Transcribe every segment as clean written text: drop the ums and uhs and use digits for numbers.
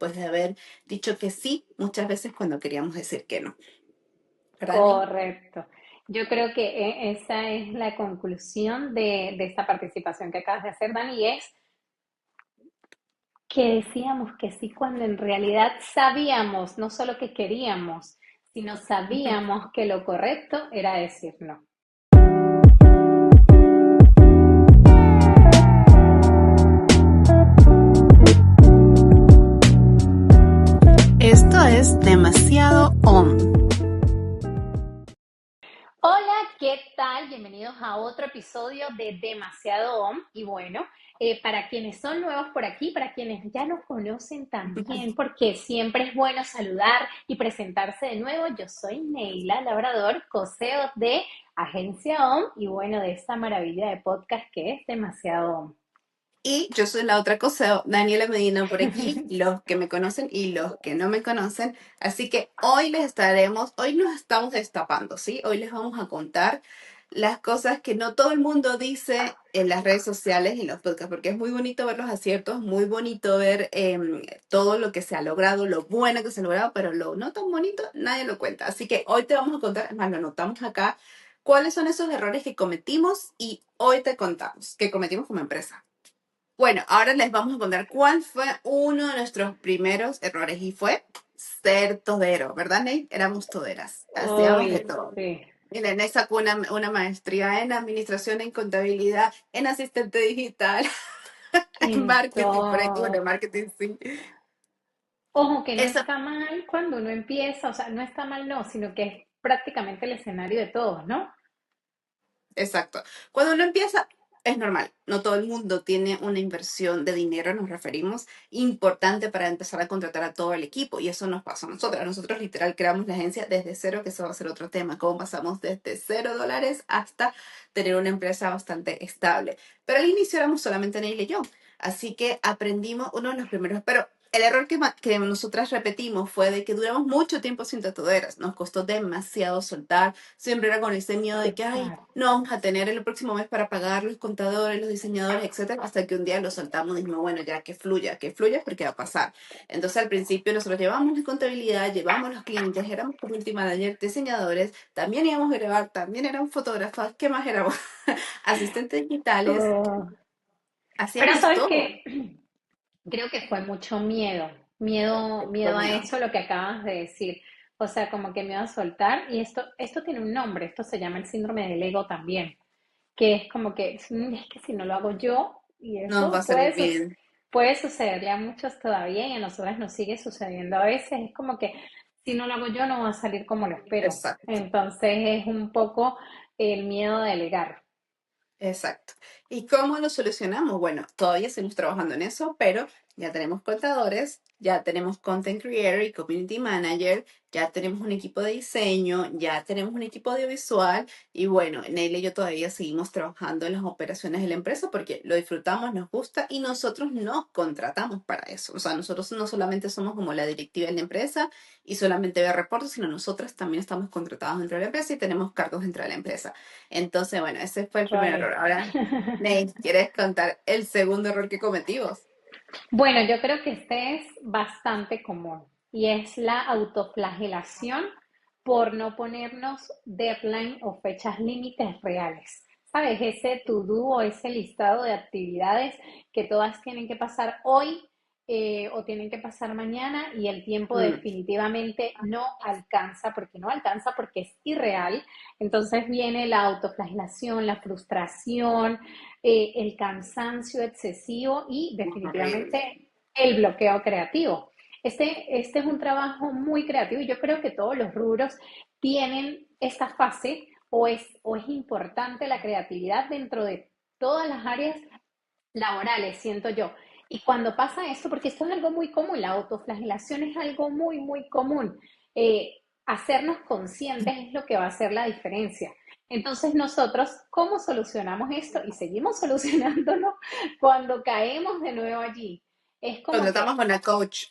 después de haber dicho que sí muchas veces cuando queríamos decir que no. ¿Verdad, Ney? Correcto. Yo creo que esa es la conclusión de esta participación que acabas de hacer, Dani, y es que decíamos que sí cuando en realidad sabíamos, no solo que queríamos, sino sabíamos que lo correcto era decir no. Esto es demasiado on. Hola, ¿qué tal? Bienvenidos a otro episodio de Demasiado On. Y bueno, para quienes son nuevos por aquí, para quienes ya nos conocen también, porque siempre es bueno saludar y presentarse de nuevo, yo soy Neila Labrador, co-CEO de Agencia On y bueno, de esta maravilla de podcast que es Demasiado On. Y yo soy la otra cosa, Daniela Medina por aquí, los que me conocen y los que no me conocen. Así que hoy nos estamos destapando, ¿sí? Hoy les vamos a contar las cosas que no todo el mundo dice en las redes sociales y en los podcasts, porque es muy bonito ver los aciertos, muy bonito ver todo lo que se ha logrado, lo bueno que se ha logrado, pero lo no tan bonito nadie lo cuenta. Así que hoy te vamos a contar, es más, lo anotamos acá, cuáles son esos errores que cometimos y hoy te contamos que cometimos como empresa. Bueno, ahora les vamos a contar cuál fue uno de nuestros primeros errores y fue ser todero, ¿verdad, Nate? Éramos toderas, hacíamos de Uy, todo. sí. Miren, Nate sacó una maestría en administración, en contabilidad, en asistente digital, en marketing, por ahí, bueno, en Entonces, marketing sí. ojo que no Eso, está mal cuando uno empieza, o sea, no está mal no, sino que es prácticamente el escenario de todos, ¿no? exacto. Cuando uno empieza, es normal. No todo el mundo tiene una inversión de dinero, nos referimos, importante para empezar a contratar a todo el equipo. Y eso nos pasó a nosotros. Nosotros literal creamos la agencia desde cero, que eso va a ser otro tema. Cómo pasamos desde $0 hasta tener una empresa bastante estable. Pero al inicio éramos solamente Neil y yo. Así que aprendimos uno de los primeros, pero el error que nosotras repetimos fue de que duramos mucho tiempo sin tatuaderas. Nos costó demasiado soltar. Siempre era con ese miedo de que, ay, Claro. no vamos a tener el próximo mes para pagar los contadores, los diseñadores, etcétera, hasta que un día lo soltamos y dijimos, bueno, ya que fluya porque va a pasar. Entonces al principio nosotros llevamos la contabilidad, llevamos los clientes, éramos community manager, diseñadores, también íbamos a grabar, también éramos fotógrafas, ¿qué más éramos? Asistentes digitales, Oh, pero hacíamos sabes todo. que creo que fue mucho miedo, miedo, Fue miedo a miedo. eso, lo que acabas de decir. O sea, como que miedo a soltar. Y esto tiene un nombre, esto se llama el síndrome del ego también, que es como que es que si no lo hago yo, y Nos va eso a salir bien. puede sucederle a muchos todavía y a nosotras nos sigue sucediendo a veces. Es como que si no lo hago yo, no va a salir como lo espero. Exacto. Entonces es un poco el miedo a delegar. Exacto. ¿Y cómo lo solucionamos? Bueno, todavía seguimos trabajando en eso, pero ya tenemos contadores, ya tenemos content creator y community manager, ya tenemos un equipo de diseño, ya tenemos un equipo audiovisual y bueno, Neil y yo todavía seguimos trabajando en las operaciones de la empresa porque lo disfrutamos, nos gusta y nosotros nos contratamos para eso. O sea, nosotros no solamente somos como la directiva de la empresa y solamente ver reportes, sino nosotras también estamos contratados dentro de la empresa y tenemos cargos dentro de la empresa. Entonces, bueno, ese fue el primer error. Correcto. Ahora, Nate, ¿quieres contar el segundo error que cometimos? Bueno, yo creo que este es bastante común y es la autoflagelación por no ponernos deadline o fechas límites reales. ¿Sabes? Ese to-do o ese listado de actividades que todas tienen que pasar hoy o tienen que pasar mañana y el tiempo Mm, definitivamente no alcanza porque es irreal. Entonces viene la autoflagelación, la frustración, el cansancio excesivo y horrible. definitivamente el bloqueo creativo. Este es un trabajo muy creativo y yo creo que todos los rubros tienen esta fase o es importante la creatividad dentro de todas las áreas laborales, siento yo. Y cuando pasa esto, porque esto es algo muy común, la autoflagelación es algo muy, muy común. Hacernos conscientes es lo que va a hacer la diferencia. Entonces nosotros, ¿cómo solucionamos esto? Y seguimos solucionándolo cuando caemos de nuevo allí. Es como Contratamos que, a una coach.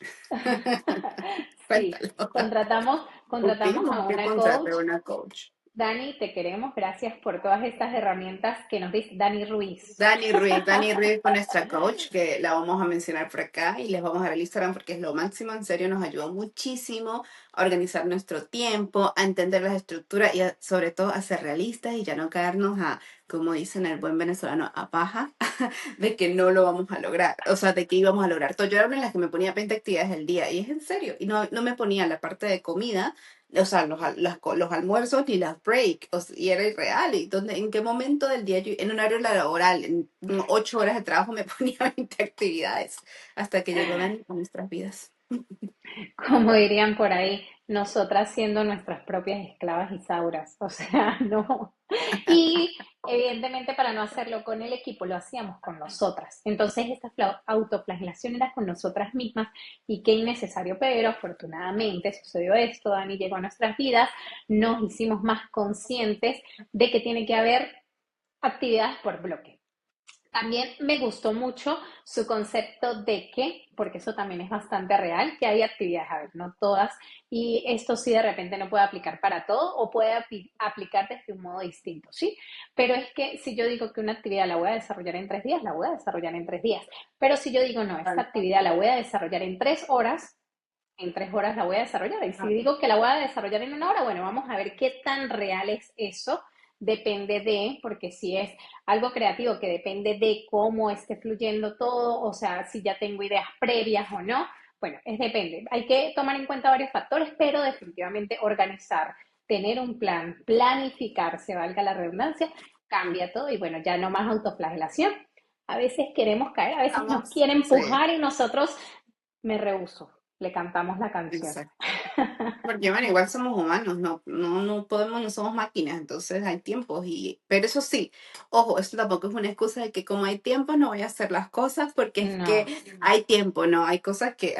sí, Cuéntalo. contratamos Supimos a que una contraté coach. a una coach. Dani, te queremos. Gracias por todas estas herramientas que nos dice Dani Ruiz. Dani Ruiz fue nuestra coach, que la vamos a mencionar por acá y les vamos a dar el Instagram porque es lo máximo, en serio nos ayudó muchísimo a organizar nuestro tiempo, a entender las estructuras y sobre todo a ser realistas y ya no caernos a, como dicen el buen venezolano, a paja, de que no lo vamos a lograr, o sea, de que íbamos a lograr todo. Yo era una de las que me ponía 20 actividades al día y es en serio, y no me ponía la parte de comida, o sea, los almuerzos ni las break, y era irreal. ¿Y dónde, en qué momento del día yo, en un horario laboral, en 8 horas de trabajo, me ponía 20 actividades hasta que llegó Dani a nuestras vidas? Como dirían por ahí, nosotras siendo nuestras propias esclavas Isauras, o sea, no. Y evidentemente para no hacerlo con el equipo, lo hacíamos con nosotras. Entonces esta autoflagelación era con nosotras mismas y qué innecesario, pero afortunadamente sucedió esto, Dani llegó a nuestras vidas, nos hicimos más conscientes de que tiene que haber actividades por bloque. También me gustó mucho su concepto de que, porque eso también es bastante real, que hay actividades, a ver, no todas, y esto sí de repente no puede aplicar para todo o puede aplicar desde un modo distinto, ¿sí? Pero es que si yo digo que una actividad la voy a desarrollar en 3 días, la voy a desarrollar en 3 días. Pero si yo digo, no, esta actividad la voy a desarrollar en 3 horas la voy a desarrollar. Y si digo que la voy a desarrollar en 1 hora, bueno, vamos a ver qué tan real es eso. Depende de, porque si es algo creativo que depende de cómo esté fluyendo todo, o sea, si ya tengo ideas previas o no, bueno, es depende. Hay que tomar en cuenta varios factores, pero definitivamente organizar, tener un plan, planificar, se valga la redundancia, cambia todo y bueno, ya no más autoflagelación. A veces queremos caer, a veces nos Vamos, quiere sí, empujar y nosotros me rehuso, le cantamos la canción. exacto. Porque bueno, igual somos humanos, no podemos, no somos máquinas, entonces hay tiempos pero eso sí, ojo, esto tampoco es una excusa de que como hay tiempo no voy a hacer las cosas porque es que No, hay tiempo, no, hay cosas que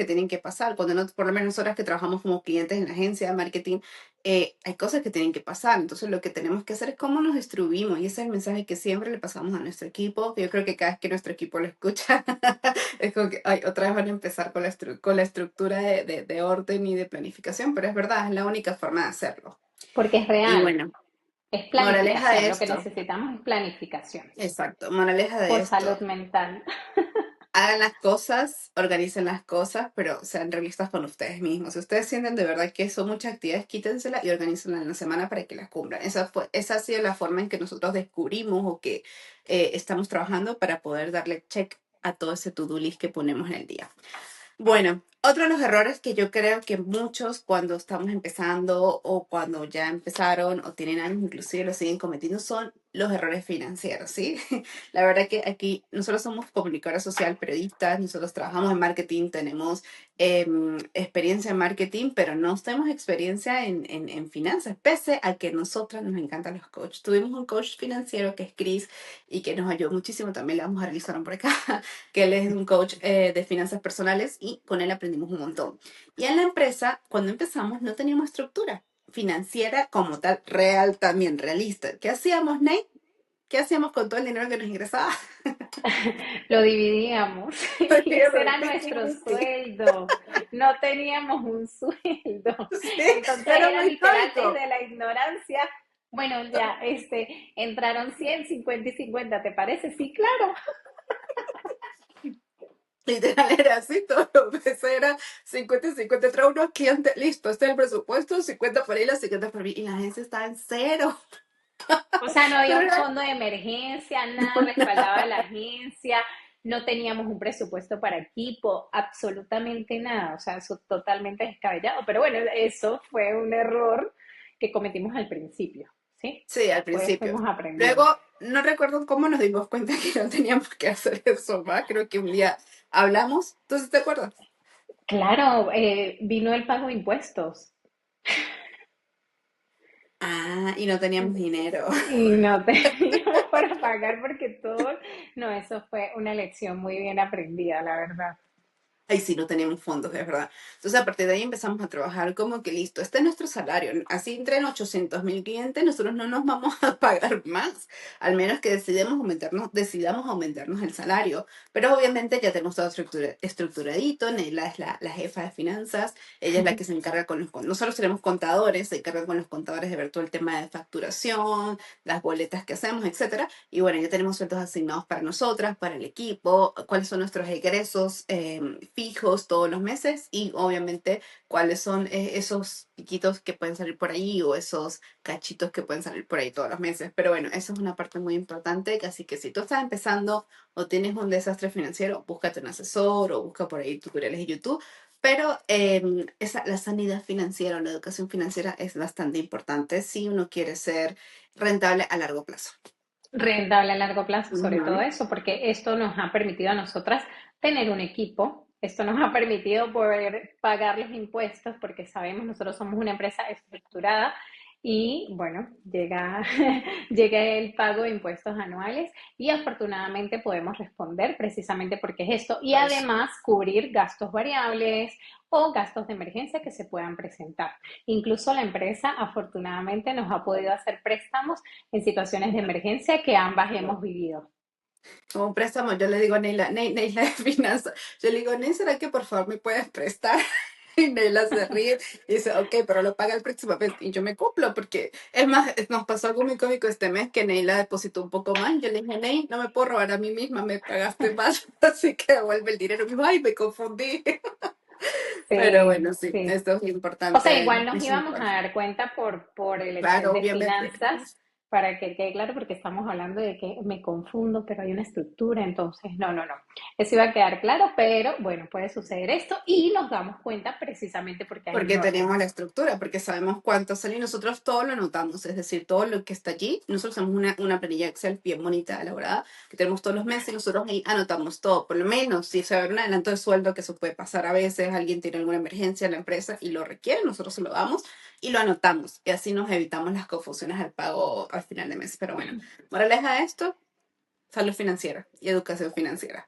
tienen que pasar. Cuando no, por lo menos nosotras que trabajamos como clientes en la agencia de marketing, hay cosas que tienen que pasar. Entonces lo que tenemos que hacer es cómo nos distribuimos y ese es el mensaje que siempre le pasamos a nuestro equipo, que yo creo que cada vez que nuestro equipo lo escucha, es como que ay, otra vez van a empezar con la estructura de orden y de planificación, pero es verdad, es la única forma de hacerlo. porque es Y real, bueno, es moraleja planificación, de lo que esto, necesitamos es planificación exacto, moraleja de por salud esto, mental. hagan las cosas, organicen las cosas, pero sean realistas con ustedes mismos. Si ustedes sienten de verdad que son muchas actividades, quítenselas y organícenlas en la semana para que las cumplan. Esa ha sido la forma en que nosotros descubrimos o que estamos trabajando para poder darle check a todo ese to-do list que ponemos en el día. Bueno, otro de los errores que yo creo que muchos cuando estamos empezando o cuando ya empezaron o tienen años inclusive lo siguen cometiendo son los errores financieros, ¿sí? La verdad que aquí nosotros somos comunicadores social, periodistas, nosotros trabajamos en marketing, tenemos experiencia en marketing, pero no tenemos experiencia en finanzas, pese a que nosotras nos encantan los coaches. Tuvimos un coach financiero que es Chris y que nos ayudó muchísimo, también le vamos a realizar por acá que él es un coach de finanzas personales y con él aprendimos un montón. Y en la empresa, cuando empezamos, no teníamos estructura financiera como tal, real también, realista. ¿Qué hacíamos, Nate? ¿Qué hacíamos con todo el dinero que nos ingresaba? Lo dividíamos y ese era nuestro 50-50. sueldo. No teníamos un sueldo. Sí, Entonces era era muy literal cómico. desde la ignorancia. Bueno, ya, entraron 100, 50 y 50, ¿te parece? Sí, claro. Literal era así, todo lo que era 50-50, trae unos clientes, listo, este es el presupuesto, 50 para él, 50 para mí, y la agencia estaba en cero. O sea, no había Pero un era, fondo de emergencia, nada no, respaldaba a la agencia, no teníamos un presupuesto para equipo, absolutamente nada. O sea, eso totalmente descabellado. Pero bueno, eso fue un error que cometimos al principio, ¿sí? sí, al Después principio. fuimos aprendiendo. Luego, no recuerdo cómo nos dimos cuenta que no teníamos que hacer eso más. Creo que un día hablamos. ¿Tú sí te acuerdas? Claro, vino el pago de impuestos Ah, y no teníamos dinero. y no teníamos para pagar porque todo, no, eso fue una lección muy bien aprendida, la verdad. ahí sí no teníamos fondos, es verdad. Entonces a partir de ahí empezamos a trabajar como que listo, este es nuestro salario. Así entren 800.000 clientes, nosotros no nos vamos a pagar más, al menos que decidamos aumentarnos el salario. Pero obviamente ya tenemos todo estructuradito, Neila es la jefa de finanzas, ella es la que se encarga nosotros tenemos contadores, se encarga con los contadores de ver todo el tema de facturación, las boletas que hacemos, etcétera. Y bueno, ya tenemos sueldos asignados para nosotras, para el equipo, cuáles son nuestros egresos fijos todos los meses y obviamente cuáles son esos piquitos que pueden salir por ahí o esos cachitos que pueden salir por ahí todos los meses. Pero bueno, eso es una parte muy importante, así que si tú estás empezando o tienes un desastre financiero, búscate un asesor o busca por ahí tutoriales de YouTube. Pero la sanidad financiera o la educación financiera es bastante importante si uno quiere ser rentable a largo plazo. Rentable a largo plazo, sobre todo Ujú. eso, porque esto nos ha permitido a nosotras tener un equipo, esto nos ha permitido poder pagar los impuestos, porque sabemos, nosotros somos una empresa estructurada y bueno, llega, llega el pago de impuestos anuales y afortunadamente podemos responder precisamente porque es esto y Pues, además cubrir gastos variables o gastos de emergencia que se puedan presentar. Incluso la empresa afortunadamente nos ha podido hacer préstamos en situaciones de emergencia que ambas hemos vivido. como un préstamo, yo le digo a Neila, Neila de finanzas, yo le digo, Ney, ¿será que por favor me puedes prestar? Y Neila se ríe y dice, ok, pero lo paga el próximo mes. Y yo me cumplo, porque es más, nos pasó algo muy cómico este mes que Neila depositó un poco más. Yo le dije, Ney, no me puedo robar a mí misma, me pagaste más, así que devuelve el dinero. Y me dijo, ay, me confundí. Pero Sí, bueno, sí, sí. esto es O sea, importante. igual nos íbamos a dar cuenta por el Excel Claro, de obviamente. finanzas, para que quede claro, porque estamos hablando de que me confundo, pero hay una estructura, entonces, no, no, no. Eso iba a quedar claro, pero bueno, puede suceder esto y nos damos cuenta precisamente porque hay un Porque orden. tenemos la estructura, porque sabemos cuánto sale y nosotros todo lo anotamos, es decir, todo lo que está allí. Nosotros tenemos una planilla Excel bien bonita, elaborada, que tenemos todos los meses y nosotros ahí anotamos todo. Por lo menos, si se ve un adelanto de sueldo, que eso puede pasar a veces, alguien tiene alguna emergencia en la empresa y lo requiere, nosotros se lo damos y lo anotamos. Y así nos evitamos las confusiones al pago al final de mes. Pero bueno, moraleja de esto, salud financiera y educación financiera.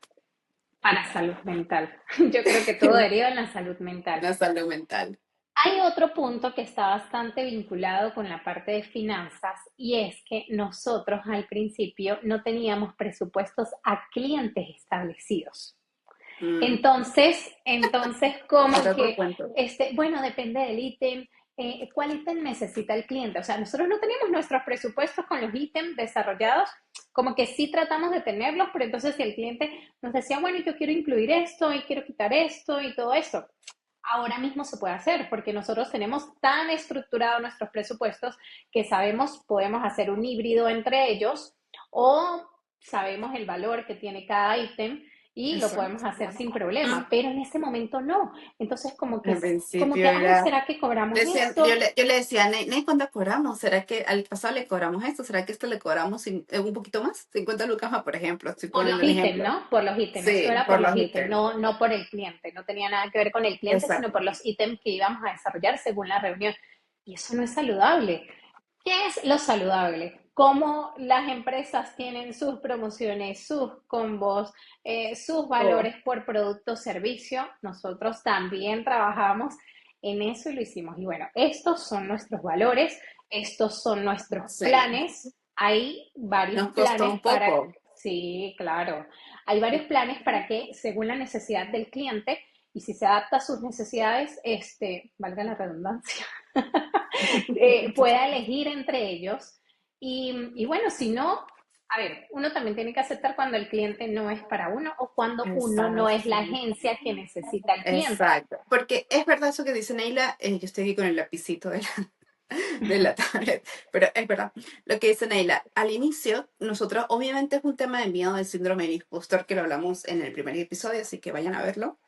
Para salud mental. Yo creo que todo deriva en la salud mental. La salud mental. Hay otro punto que está bastante vinculado con la parte de finanzas y es que nosotros al principio no teníamos presupuestos a clientes establecidos. Mm, Entonces, como era otro que, cuento. bueno, depende del ítem, cuál ítem necesita el cliente. O sea, nosotros no teníamos nuestros presupuestos con los ítems desarrollados, como que sí tratamos de tenerlos, pero entonces si el cliente nos decía, bueno, yo quiero incluir esto y quiero quitar esto y todo esto, ahora mismo se puede hacer porque nosotros tenemos tan estructurados nuestros presupuestos que sabemos, podemos hacer un híbrido entre ellos o sabemos el valor que tiene cada ítem y lo podemos Exacto. hacer sin problema, pero en ese momento no. Entonces Al como principio que, ay, era. ¿será que cobramos Decía, yo, esto? yo le decía, Ney, ¿cuánto cobramos? ¿Será que al pasado le cobramos esto? ¿Será que esto le cobramos un poquito más? 50 lucas más, por ejemplo. Estoy Por los poniendo un ítems, ejemplo. ¿no? Por los ítems. Esto Sí, era por por los los ítems, ítems. no, no por el cliente. No tenía nada que ver con el cliente, sino por Exacto. los ítems que íbamos a desarrollar según la reunión. Y eso no es saludable. ¿Qué es lo saludable? Cómo las empresas tienen sus promociones, sus combos, sus Oh, valores por producto o servicio. Nosotros también trabajamos en eso y lo hicimos. Y bueno, estos son nuestros valores, estos son nuestros sí. planes. Hay varios Nos costó planes un para, poco. sí, claro, hay varios planes para que según la necesidad del cliente y si se adapta a sus necesidades, valga la redundancia, pueda elegir entre ellos. Y bueno, si no, a ver, uno también tiene que aceptar cuando el cliente no es para uno o cuando uno no es la Exacto. agencia que necesita al cliente. Exacto. Porque es verdad eso que dice Neila, yo estoy aquí con el lapicito de la tablet. Pero es verdad, lo que dice Neila, al inicio, nosotros, obviamente es un tema de miedo del síndrome del impostor que lo hablamos en el primer episodio, así que vayan a verlo.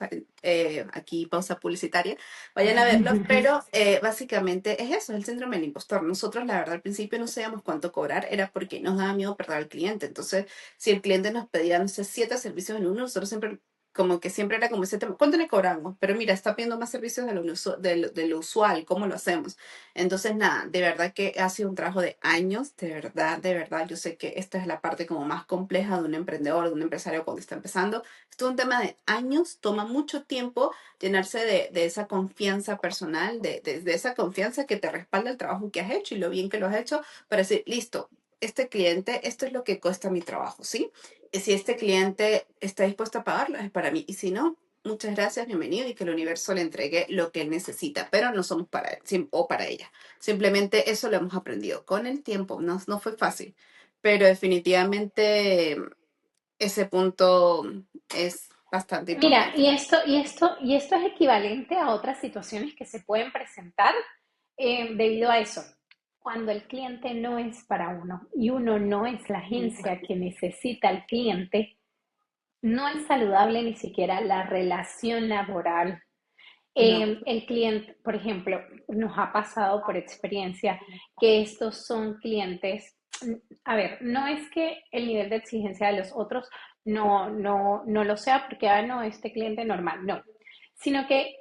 Aquí pausa publicitaria, vayan a verlo, pero básicamente es eso, es el síndrome del impostor. Nosotros, la verdad, al principio no sabíamos cuánto cobrar, era porque nos daba miedo perder al cliente. Entonces, si el cliente nos pedía, no sé, 7 servicios en uno, nosotros siempre como que siempre era como ese tema, ¿cuánto le cobramos? Pero mira, está pidiendo más servicios de lo usual, ¿cómo lo hacemos? Entonces, nada, de verdad que ha sido un trabajo de años, de verdad, yo sé que esta es la parte como más compleja de un emprendedor, de un empresario cuando está empezando. Esto es un tema de años, toma mucho tiempo llenarse de esa confianza personal, de esa confianza que te respalda el trabajo que has hecho y lo bien que lo has hecho, para decir, listo, este cliente, esto es lo que cuesta mi trabajo, ¿sí? Si este cliente está dispuesto a pagarlo, es para mí. Y si no, muchas gracias, bienvenido y que el universo le entregue lo que él necesita, pero no somos para él o para ella. Simplemente eso lo hemos aprendido con el tiempo, no fue fácil, pero definitivamente ese punto es bastante Mira, importante. y esto es equivalente a otras situaciones que se pueden presentar debido a eso. Cuando el cliente no es para uno y uno no es la agencia que necesita al cliente, no es saludable ni siquiera la relación laboral. No, El cliente, por ejemplo, nos ha pasado por experiencia que estos son clientes, a ver, no es que el nivel de exigencia de los otros no lo sea porque, no, este cliente normal, no, sino que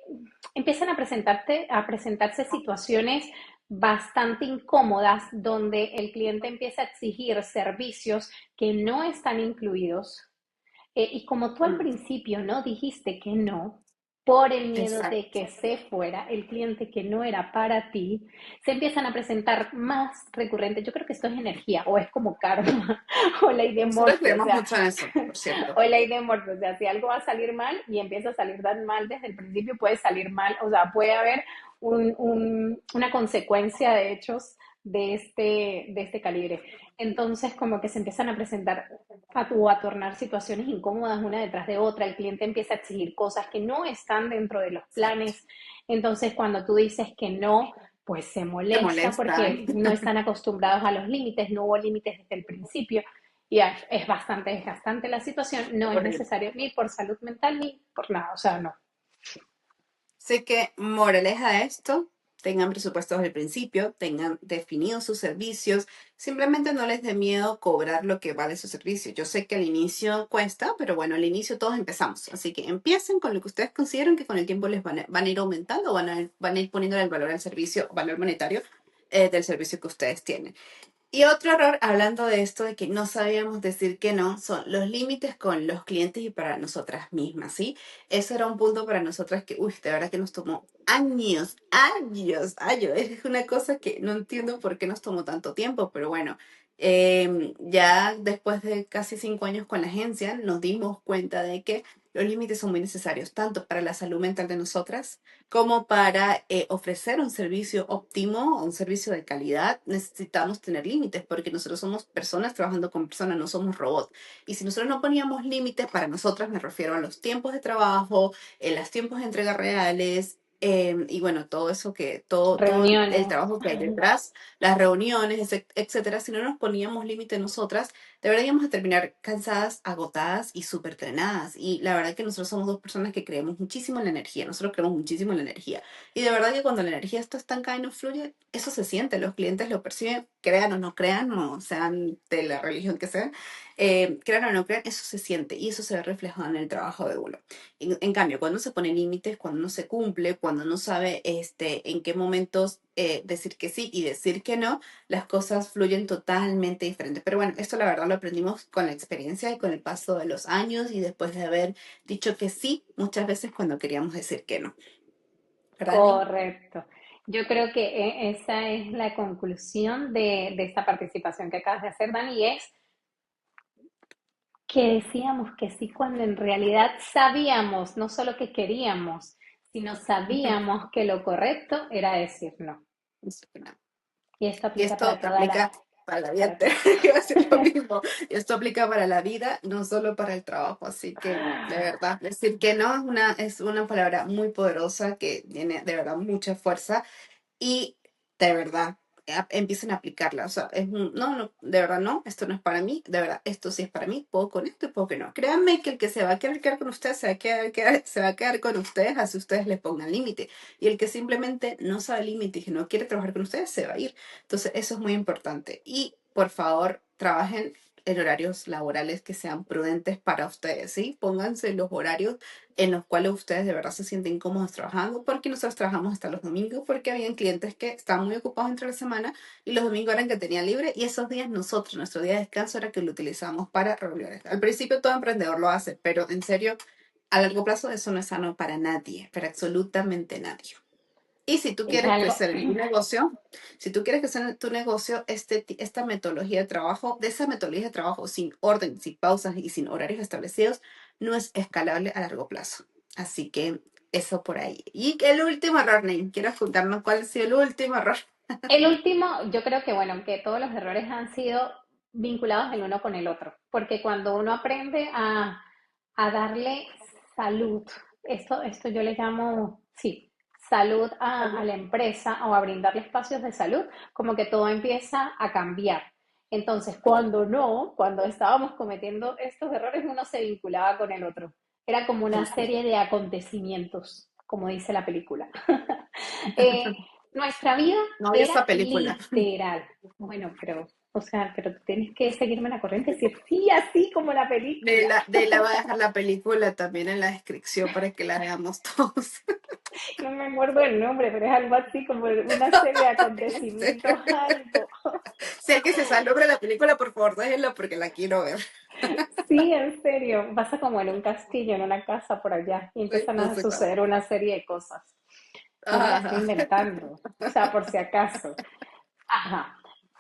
empiezan a presentarse situaciones bastante incómodas donde el cliente empieza a exigir servicios que no están incluidos y como tú al mm, principio no dijiste que no, por el miedo de exacto. que se fuera el cliente que no era para ti, se empiezan a presentar más recurrentes. Yo creo que esto es energía, o es como karma, o ley de Nosotros Morphy, o creemos sea, mucho en eso, por cierto. o ley de Morphy, o sea, si algo va a salir mal y empieza a salir tan mal desde el principio, puede salir mal, o sea, puede haber una consecuencia de hechos de este calibre. Entonces, como que se empiezan a presentar o a tornar situaciones incómodas una detrás de otra, el cliente empieza a exigir cosas que no están dentro de los Exacto. planes, entonces cuando tú dices que no, pues se Te molesta molesta. porque no están acostumbrados a los límites, no hubo límites desde el principio y es bastante desgastante la situación, no es Horrible. necesario ni por salud mental ni por nada, o sea, no. Sé que, moraleja de esto, tengan presupuestos al principio, tengan definidos sus servicios, simplemente no les dé miedo cobrar lo que vale su servicio. Yo sé que al inicio cuesta, pero bueno, al inicio todos empezamos, así que empiecen con lo que ustedes consideren que con el tiempo les van a ir aumentando, van a ir poniendo el valor al servicio, valor monetario del servicio que ustedes tienen. Y otro error, hablando de esto de que no sabíamos decir que no, son los límites con los clientes y para nosotras mismas, ¿sí? Eso era un punto para nosotras que, uy, de verdad que nos tomó años, años, años. Es una cosa que no entiendo por qué nos tomó tanto tiempo, pero bueno, ya después de casi 5 años con la agencia, nos dimos cuenta de que los límites son muy necesarios, tanto para la salud mental de nosotras, como para ofrecer un servicio óptimo, un servicio de calidad, necesitamos tener límites porque nosotros somos personas trabajando con personas, no somos robots. Y si nosotros no poníamos límites para nosotras, me refiero a los tiempos de trabajo, los tiempos de entrega reales. Y bueno, todo eso todo el Reuniones. trabajo que hay detrás, las reuniones, etcétera, si no nos poníamos límites nosotras, de verdad íbamos a terminar cansadas, agotadas y súper trenadas. Y la verdad que nosotros somos dos personas que creemos muchísimo en la energía. Nosotros creemos muchísimo en la energía. Y de verdad que cuando la energía está estancada y no fluye, eso se siente. Los clientes lo perciben, crean o no crean, o sean de la religión que sean, crean o no crean, eso se siente y eso se ve reflejado en el trabajo de uno. En cambio, cuando se pone límites, cuando no se cumple, cuando no sabe en qué momentos decir que sí y decir que no, las cosas fluyen totalmente diferente. Pero bueno, esto la verdad lo aprendimos con la experiencia y con el paso de los años y después de haber dicho que sí muchas veces cuando queríamos decir que no. ¿Verdad, Ney? Correcto. Yo creo que esa es la conclusión de esta participación que acabas de hacer, Dani, y es que decíamos que sí cuando en realidad sabíamos, no solo que queríamos, sino sabíamos que lo correcto era decir no. Y esto Y aplica esto para toda la, aplica para la vida para entera, todo. iba a decir lo mismo. Y esto aplica para la vida, no solo para el trabajo. Así que, de verdad, decir que no es una palabra muy poderosa que tiene de verdad mucha fuerza y de verdad empiecen a aplicarla. O sea, no, no, de verdad no, esto no es para mí, de verdad, esto sí es para mí, puedo con esto y puedo que no. Créanme que el que se va a querer quedar con ustedes se va a quedar con ustedes, así ustedes les pongan límite. Y el que simplemente no sabe límite y que no quiere trabajar con ustedes, se va a ir. Entonces, eso es muy importante. Y por favor, trabajen. en horarios laborales que sean prudentes para ustedes, ¿sí? Pónganse los horarios en los cuales ustedes de verdad se sienten cómodos trabajando, porque nosotros trabajamos hasta los domingos, porque habían clientes que estaban muy ocupados entre la semana y los domingos eran que tenían libre y esos días nosotros, nuestro día de descanso era que lo utilizamos para reuniones. Al principio todo emprendedor lo hace, pero en serio, a largo plazo eso no es sano para nadie, para absolutamente nadie. Y si tú Es quieres algo, crecer en tu negocio, si tú quieres crecer en tu negocio, esta metodología de trabajo, de esa metodología de trabajo sin orden, sin pausas y sin horarios establecidos, no es escalable a largo plazo. Así que eso por ahí. Y el último error, Name, quiero contarnos cuál ha sido el último error. el último, yo creo que bueno, que todos los errores han sido vinculados el uno con el otro, porque cuando uno aprende a darle salud, esto yo le llamo, sí, salud a la empresa o a brindarle espacios de salud, como que todo empieza a cambiar. Entonces, cuando estábamos cometiendo estos errores, uno se vinculaba con el otro. Era como una serie de acontecimientos, como dice la película. Eh, nuestra vida No vi era esa película. literal. Bueno, pero, o sea, pero tú tienes que seguirme la corriente y decir sí, así como la película. De la voy a dejar la película también en la descripción para que la veamos todos. No me acuerdo el nombre, pero es algo así como una serie de acontecimientos, algo. Si alguien se sabe el nombre de la película, por favor, déjenlo porque la quiero ver. Sí, en serio. Pasa como en un castillo, en una casa por allá, y empiezan No a sé cuál. suceder una serie de cosas. No me la estoy Ajá. inventando, o sea, por si acaso. Ajá.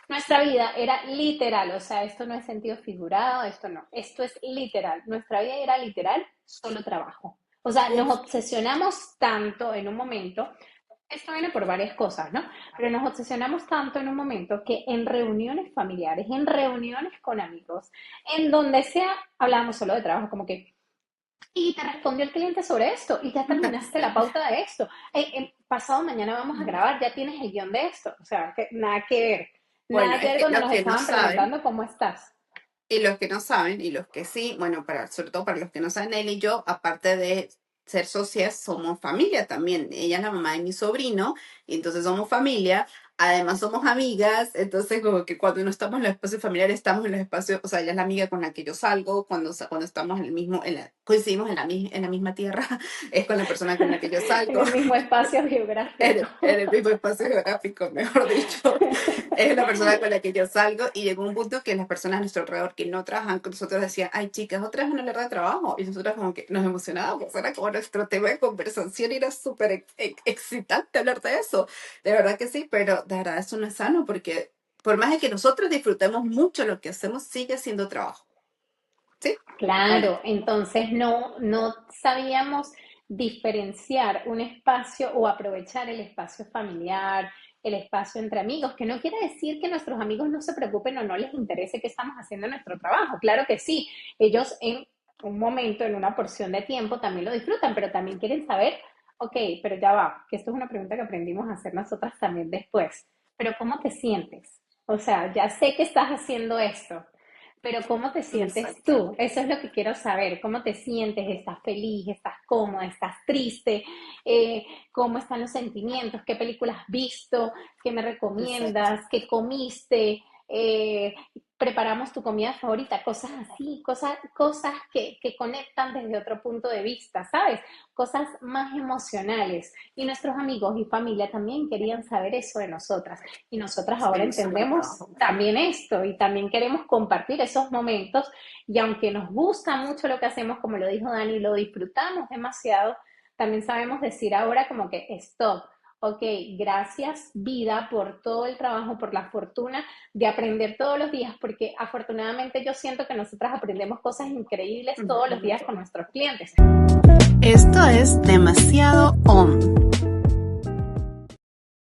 Nuestra vida era literal, o sea, esto no es sentido figurado, esto no, esto es literal. Nuestra vida era literal, solo trabajo. O sea, nos Uf, obsesionamos tanto en un momento, esto viene por varias cosas, ¿no? Pero nos obsesionamos tanto en un momento que en reuniones familiares, en reuniones con amigos, en donde sea, hablábamos solo de trabajo, como que, y te respondió el cliente sobre esto, y ya terminaste la sí. pauta de esto. Pasado mañana vamos a grabar, ya tienes el guión de esto. O sea, que nada que ver. Bueno, Nada que es ver que cuando los nos que no estaban saben, preguntando cómo estás. y los que no saben, y los que sí, bueno, sobre todo para los que no saben, él y yo, aparte de ser socias, somos familia también. Ella es la mamá de mi sobrino, y entonces somos familia. Además somos amigas, entonces como que cuando no estamos en los espacios familiares, estamos en los espacios, o sea, ella es la amiga con la que yo salgo, cuando estamos en el mismo, coincidimos en la misma tierra, es con la persona con la que yo En salgo. el mismo espacio geográfico. En el mismo espacio geográfico, mejor dicho, es la persona con la que yo salgo y llegó un punto que las personas a nuestro alrededor que no trabajan con nosotros decían, ay chicas, otra vez van a hablar de trabajo y nosotros como que nos emocionábamos, era como nuestro tema de conversación y era súper excitante hablar de eso, de verdad que sí, pero de verdad eso no es sano porque por más de que nosotros disfrutemos mucho lo que hacemos, sigue siendo trabajo, ¿sí? ¿O no? Claro, entonces no sabíamos diferenciar un espacio o aprovechar el espacio familiar, el espacio entre amigos, que no quiere decir que nuestros amigos no se preocupen o no les interese qué estamos haciendo en nuestro trabajo. Claro que sí, ellos en un momento, en una porción de tiempo también lo disfrutan, pero también quieren saber, ok, pero ya va, que esto es una pregunta que aprendimos a hacer nosotras también después, pero ¿cómo te sientes? O sea, ya sé que estás haciendo esto, pero ¿cómo te sientes Exacto, tú? Eso es lo que quiero saber. ¿Cómo te sientes? ¿Estás feliz? ¿Estás cómoda? ¿Estás triste? ¿Cómo están los sentimientos? ¿Qué películas has visto? ¿Qué me exacto. recomiendas? ¿Qué comiste? Preparamos tu comida favorita, cosas así, cosas que conectan desde otro punto de vista, ¿sabes? Cosas más emocionales. Y nuestros amigos y familia también querían saber eso de nosotras. Y nosotras Que ahora no solo entendemos trabajo. también esto y también queremos compartir esos momentos. Y aunque nos gusta mucho lo que hacemos, como lo dijo Dani, lo disfrutamos demasiado, también sabemos decir ahora como que stop. Ok, gracias vida por todo el trabajo, por la fortuna de aprender todos los días, porque afortunadamente yo siento que nosotras aprendemos cosas increíbles todos los días con nuestros clientes. Esto es demasiado on.